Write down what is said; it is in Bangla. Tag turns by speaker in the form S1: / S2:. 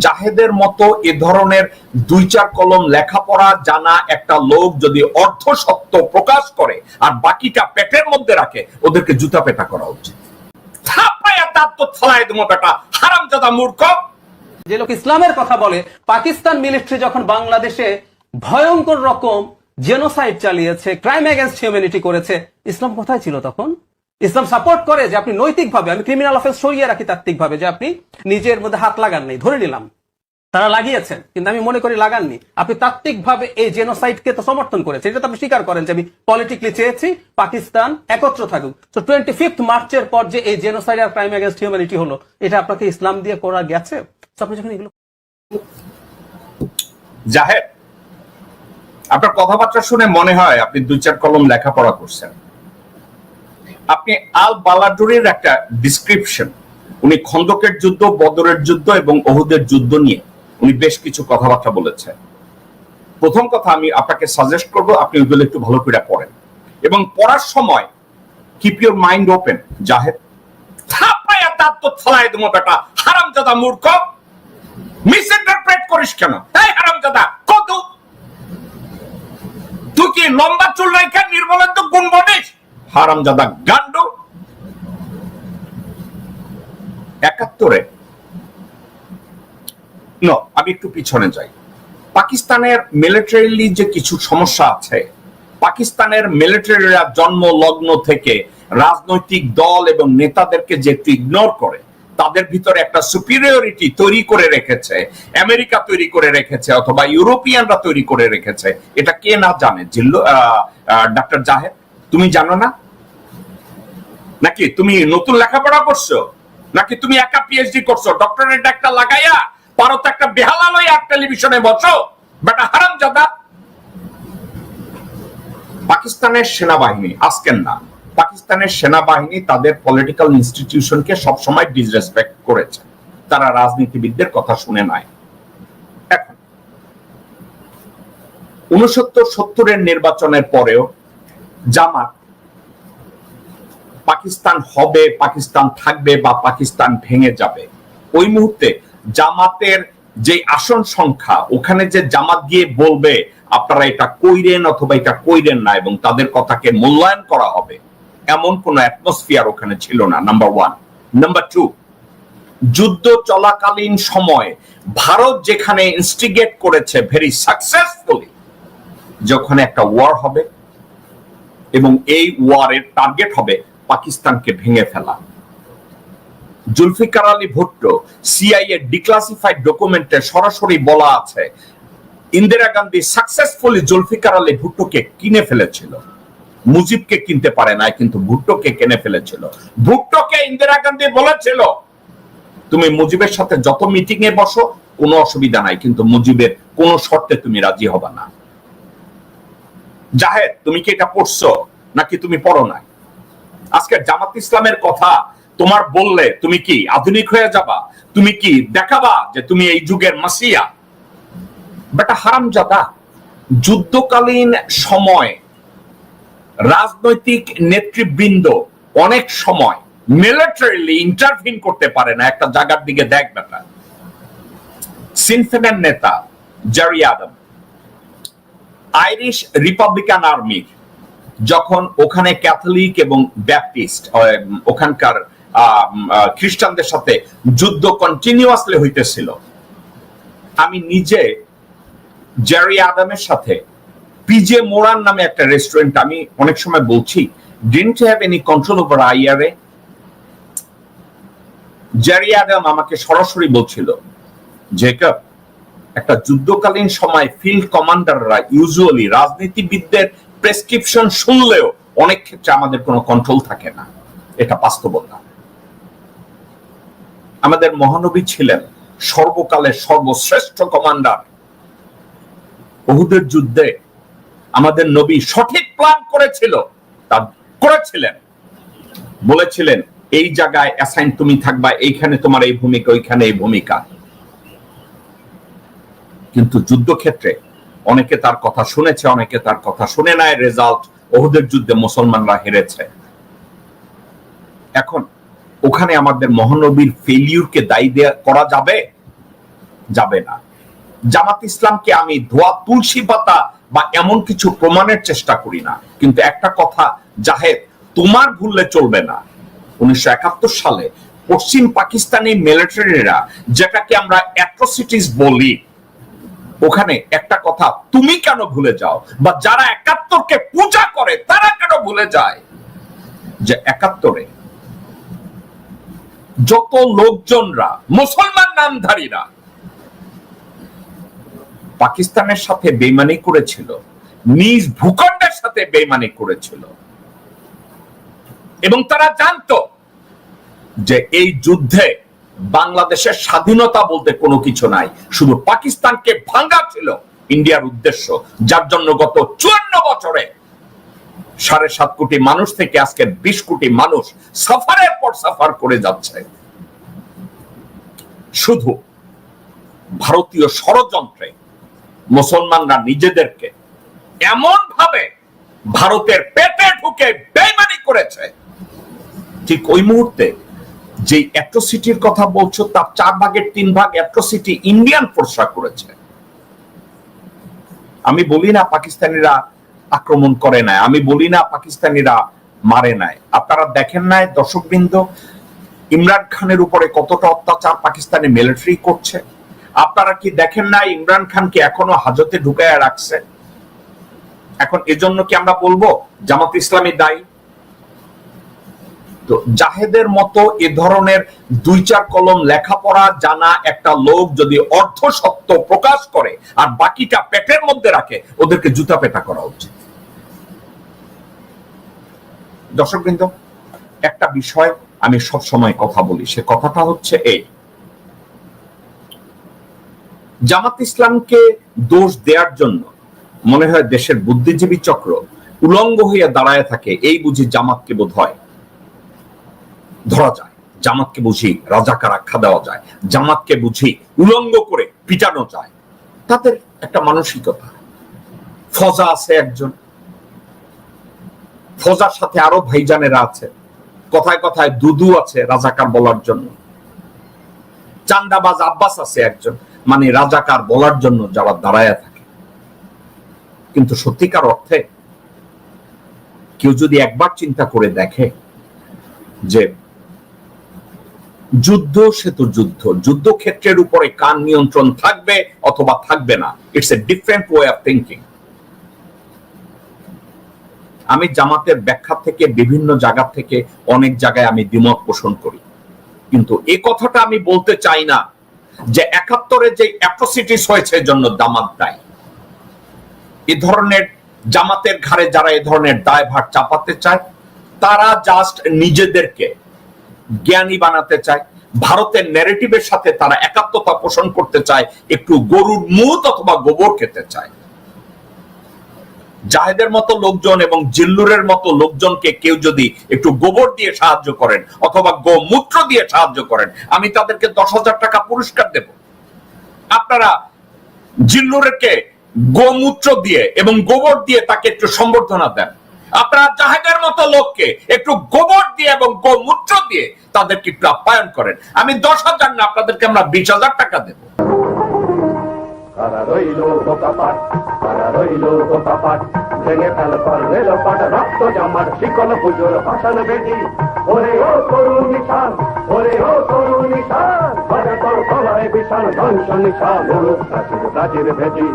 S1: জাহেদের মতো এ ধরনের 2-4 কলম লেখাপড়া জানা একটা লোক যদি অর্থ সত্য প্রকাশ করে আর বাকিটা পেটের মধ্যে রাখে, ওদেরকে জুতা পেটা করা উচিত। থাপায়া দাঁত তো থালায় দেবো বেটা, হারামজাদা মূর্খ।
S2: যে লোক ইসলামের কথা বলে, পাকিস্তান মিলিটারি যখন বাংলাদেশে ভয়ঙ্কর রকম জেনোসাইড চালিয়েছে, ক্রাইম এগেইনস্ট হিউম্যানিটি করেছে, ইসলাম কোথায় ছিল তখন? ইসলাম সাপোর্ট করে যে আপনি নৈতিকভাবে, আমি ক্রিমিনাল অফেন্স সরিয়ে রাখি তাত্ত্বিকভাবে, যে আপনি নিজের মধ্যে হাত লাগান নাই, ধরে নিলাম তারা লাগিয়েছেন, কিন্তু আমি মনে করি লাগাননি। আপনি তাত্ত্বিকভাবে এই জেনোসাইডকে তো সমর্থন করেছেন, এটা তো আপনি স্বীকার করেন যে আমি পলিটিক্যালি চেয়েছি পাকিস্তান একত্র থাকুক। তো 25 মার্চের পর যে এই জেনোসাইড আর ক্রাইম এগেইনস্ট হিউম্যানিটি হলো, এটা আপনাকে ইসলাম দিয়ে করা গেছে? আপনি যখন এগুলো
S1: জাহেদ, আপনার কথাবার্তা শুনে মনে হয় আপনি 2-4 কলম লেখাপড়া করছেন। আপনি আল বালাডুরের একটা ডিসক্রিপশন, উনি খন্দকের যুদ্ধ, বদরের যুদ্ধ এবং ওহুদের যুদ্ধ নিয়ে উনি বেশ কিছু কথাবার্তা বলেছেন। প্রথম কথা আমি আপনাকে সাজেস্ট করব আপনি ওইগুলো একটু ভালো করে পড়েন, এবং পড়ার সময় keep your mind open. Zahed, থাপায়া দাঁত তো থালায় দেবো বেটা, হারামজাদা মূর্খ। মিসইন্টারপ্রেট করিস কেন? এই হারামজাদা, কত তুই কি লম্বা চুল রাখা নির্মলের তো গুণ বলিস? হারামজাদা গান্ডু। 71-এ আমি একটু পিছনে যাই। পাকিস্তানের মিলিটারিলি যে কিছু সমস্যা আছে, পাকিস্তানের মিলিটারিরা জন্ম লগ্ন থেকে রাজনৈতিক দল এবং নেতাদেরকে যে একটু ইগনোর করে, তাদের ভিতরে একটা সুপিরিয়রিটি তৈরি করে রেখেছে, আমেরিকা তৈরি করে রেখেছে অথবা ইউরোপিয়ানরা তৈরি করে রেখেছে। এটা কে না জানে? ডাক্তার জাহেদ, তুমি জানো না? নাকি তুমি নতুন লেখাপড়া করছো? নাকি তুমি একা পিএইচডি করছো? ডক্টরেট একটা লাগাইয়া পারো তো একটা বেহালা লইয়া টেলিভিশনে বসো বেটা, হারামজাদা। পাকিস্তানের সেনাবাহিনী, আজকের না, পাকিস্তানের সেনাবাহিনী তাদের পলিটিক্যাল ইনস্টিটিউশনকে সবসময় ডিসরেসপেক্ট করেছে। তারা রাজনীতিবিদদের কথা শুনে নাই। এখন 69-70-এর নির্বাচনের পরেও জামাত পাকিস্তান হবে, পাকিস্তান থাকবে বা পাকিস্তান ভেঙে যাবে, ওই মুহূর্তে জামাতের যে আসন সংখ্যা, ওখানে যে জামাত গিয়ে বলবে আপনারা এটা কইরেন অথবা এটা কইরেন না এবং তাদের কথাকে মূল্যায়ন করা হবে, এমন কোন অ্যাটমসফিয়ার ওখানে ছিল না, নাম্বার 1। নাম্বার 2, যুদ্ধ চলাকালীন সময় ভারত যেখানে ইনস্টিগেট করেছে ভেরি সাকসেসফুলি, যখন একটা ওয়ার হবে এবং এই ওয়ারের টার্গেট হবে পাকিস্তানকে ভেঙে ফেলা। জুলফিকার আলী ভুট্টো সিআইএ ডিক্লাসিফাইড ডকুমেন্টে সরাসরি বলা আছে ইন্দিরা গান্ধী সাকসেসফুলি জুলফিকার আলী ভুট্টোকে কিনে ফেলেছিল। মুজিবকে কিনতে পারে না, কিন্তু ভুট্টোকে কিনে ফেলেছিল। ভুট্টোকে ইন্দিরা গান্ধী বলেছিল তুমি মুজিবের সাথে যত মিটিং এ বসো কোনো অসুবিধা নাই, কিন্তু মুজিবের কোন শর্তে তুমি রাজি হবে না। জাহেদ, তুমি কি এটা পড়ছো নাকি তুমি পড়ো নাই? আজকে জামাত ইসলামের কথা তোমার বললে তুমি কি আধুনিক হয়ে যাবা? তুমি কি দেখাবা যে তুমি এই যুগের মাসিয়া? বেটা হারামজাদা, যুদ্ধকালীন সময় রাজনৈতিক নেতৃবৃন্দ অনেক সময় মিলিটারিলি ইন্টারভিন করতে পারে না। একটা জায়গার দিকে দেখ বেটা, সিন ফেনের নেতা জেরি আদম আইরিশ রিপাবলিকান আর্মির যখন ওখানে ক্যাথলিক এবং ব্যাপটিস্ট ওখানকার খ্রিস্টানদের সাথে যুদ্ধ কন্টিনিউয়াসলি হইতেছিল, আমি নিজে জেরি আদমের সাথে পিজে মোরান নামে একটা রেস্টুরেন্ট, আমি অনেক সময় বলছি didn't have any control over IRA. Gerry Adam আমাকে সরাসরি বলছিল, জেকব, একটা যুদ্ধকালীন সময় ফিল্ড কমান্ডাররা ইউজুয়ালি রাজনীতিবিদদের প্রেসক্রিপশন শুনলেও অনেক ক্ষেত্রে আমাদের কোনো কন্ট্রোল থাকে না। এটা বাস্তবতা। আমাদের মহানবী ছিলেন সর্বকালের সর্বশ্রেষ্ঠ কমান্ডার। উহুদের যুদ্ধে আমাদের নবী সঠিক প্ল্যান করেছিলেন, বলেছিলেন এই জায়গায় অ্যাসাইন তুমি থাকবা, এইখানে তোমার এই ভূমিকা, ওইখানে এই ভূমিকা। কিন্তু যুদ্ধক্ষেত্রে অনেকে তার কথা শুনেছে, অনেকে তার কথা শুনে নাই। রেজাল্ট, উহুদের যুদ্ধে মুসলমানরা হেরেছে। এখন ওখানে আমাদের মহানবীর ফেলিউরকে দায়ী করা যাবে? যাবে না। জামাত ইসলামকে আমি ধোয়া তুলসী পাতা বা এমন কিছু প্রমাণের চেষ্টা করি না, কিন্তু একটা কথা জাহেদ, তোমার ভুললে চলবে না। 1971 সালে পশ্চিম পাকিস্তানি মিলিটারিরা, যেটাকে আমরা অ্যাট্রোসিটিস বলি, ওখানে একটা কথা তুমি কেন ভুলে যাও, বা যারা 71কে পূজা করে তারা কেন ভুলে যায় যে 71-এ যত লোকজনরা মুসলমান নামধারীরা পাকিস্তানের সাথে বেইমানি করেছিল, নিজ ভূখণ্ডের সাথে বেইমানি করেছিল, এবং তারা জানতো যে এই যুদ্ধে বাংলাদেশের স্বাধীনতা বলতে কোনো কিছু নাই, শুধু পাকিস্তানকে ভাঙা ছিল ইন্ডিয়ার উদ্দেশ্য, যার জন্য গত 54 বছরে 7.5 কোটি মানুষ থেকে আজকে 20 কোটি মানুষ সাফারের পর সাফার করে যাচ্ছে। শুধু ভারতীয় ষড়যন্ত্রে মুসলমানরা নিজেদেরকে এমন ভাবে ভারতের পেটে ঢুকে বেইমানি করেছে, ঠিক ওই মুহূর্তে যে অ্যাট্রোসিটির কথা বলছো তার 3/4 অ্যাট্রোসিটি ইন্ডিয়ান ফোর্সরা করেছে। আমি বলি না পাকিস্তানিরা আক্রমণ করে নাই, আমি বলি না পাকিস্তানিরা মারে নাই। আপনারা দেখেন নাই দর্শকবৃন্দ, ইমরান খানের উপরে কতটা অত্যাচার পাকিস্তানি মিলিটারি করছে? আপনারা কি দেখেন না ইমরান খানকে এখনো হাজতে ঢুকায় রাখছে? এখন এজন্য কি আমরা বলবো জামাত ইসলামী দায়ী? তো জাহেদের মতো এ ধরনের 2-4 কলম লেখাপড়া জানা একটা লোক যদি অর্ধ সত্য প্রকাশ করে আর বাকিটা পেটের মধ্যে রাখে, ওদেরকে জুতা পেটা করা উচিত। দর্শকবৃন্দ, একটা বিষয় আমি সব সময় কথা বলি, সে কথাটা হচ্ছে এই, জামাত ইসলামকে দোষ দেওয়ার জন্য মনে হয় দেশের বুদ্ধিজীবী চক্র উলঙ্গ হইয়া দাঁড়ায় থাকে, এই বুঝি জামাতকে বোধ হয় ধরা যায়, জামাতকে বুঝি রাজাকার আখ্যা দেওয়া যায়, জামাতকে বুঝি উলঙ্গ করে পিটানো যায়। তাদের একটা মানসিকতা। ফজা আছে একজন, ফজার সাথে আরো ভাইজানেরা আছে, কথায় কথায় দুদু আছে রাজাকার বলার জন্য, চান্দাবাজ আব্বাস আছে একজন, মানে রাজাকার বলার জন্য যারা দাঁড়ায় থাকে। কিন্তু সত্যিকার অর্থে কেউ যদি একবার চিন্তা করে দেখে যে যুদ্ধ সে তো যুদ্ধ, যুদ্ধক্ষেত্রের উপরে কার নিয়ন্ত্রণ থাকবে অথবা থাকবে না, it's a different way of thinking. আমি জামাতের ব্যাখ্যা থেকে বিভিন্ন জায়গা থেকে অনেক জায়গায় আমি দ্বিমত পোষণ করি, কিন্তু এই কথাটা আমি বলতে চাই না যে 71-এ যে অ্যাট্রোসিটিস হয়েছে জন্য জামাত দায়ী। এ ধরনের জামাতের ঘাড়ে যারা এ ধরনের দায়ভার চাপাতে চায়, তারা জাস্ট নিজেদেরকে জ্ঞানী বানাতে চায়, ভারতের ন্যারেটিভের সাথে তারা একাত্মতা পোষণ করতে চায়, একটু গরুর মুত অথবা গোবর খেতে চায়। জাহেদের মতো লোকজন এবং জিল্লুরের মতো লোকজনকে কেউ যদি একটু গোবর দিয়ে সাহায্য করেন অথবা গোমূত্র দিয়ে সাহায্য করেন, আমি তাদেরকে 10,000 টাকা পুরস্কার দেব। আপনারা জিল্লুরকে গোমূত্র দিয়ে এবং গোবর দিয়ে তাকে একটু সম্বর্ধনা দেন। আপনারা জাহেদের মতো লোককে একটু গোবর দিয়ে এবং গোমূত্র দিয়ে তাদেরকে একটু আপ্যায়ন করেন। আমি 10,000 না, আপনাদেরকে আমরা 20,000 টাকা দেব। ভেঙে ফেল রেল পাট রক্ত জমাট শিকল পুজোর ভাষণ বেদি, ওরে ও তরুণ নিশান, ওরে ও তরুণ নিশান, বাজে তোর গলায় বিশাল ধ্বংস নিশান, প্রাচীর প্রাচীর ভেদি।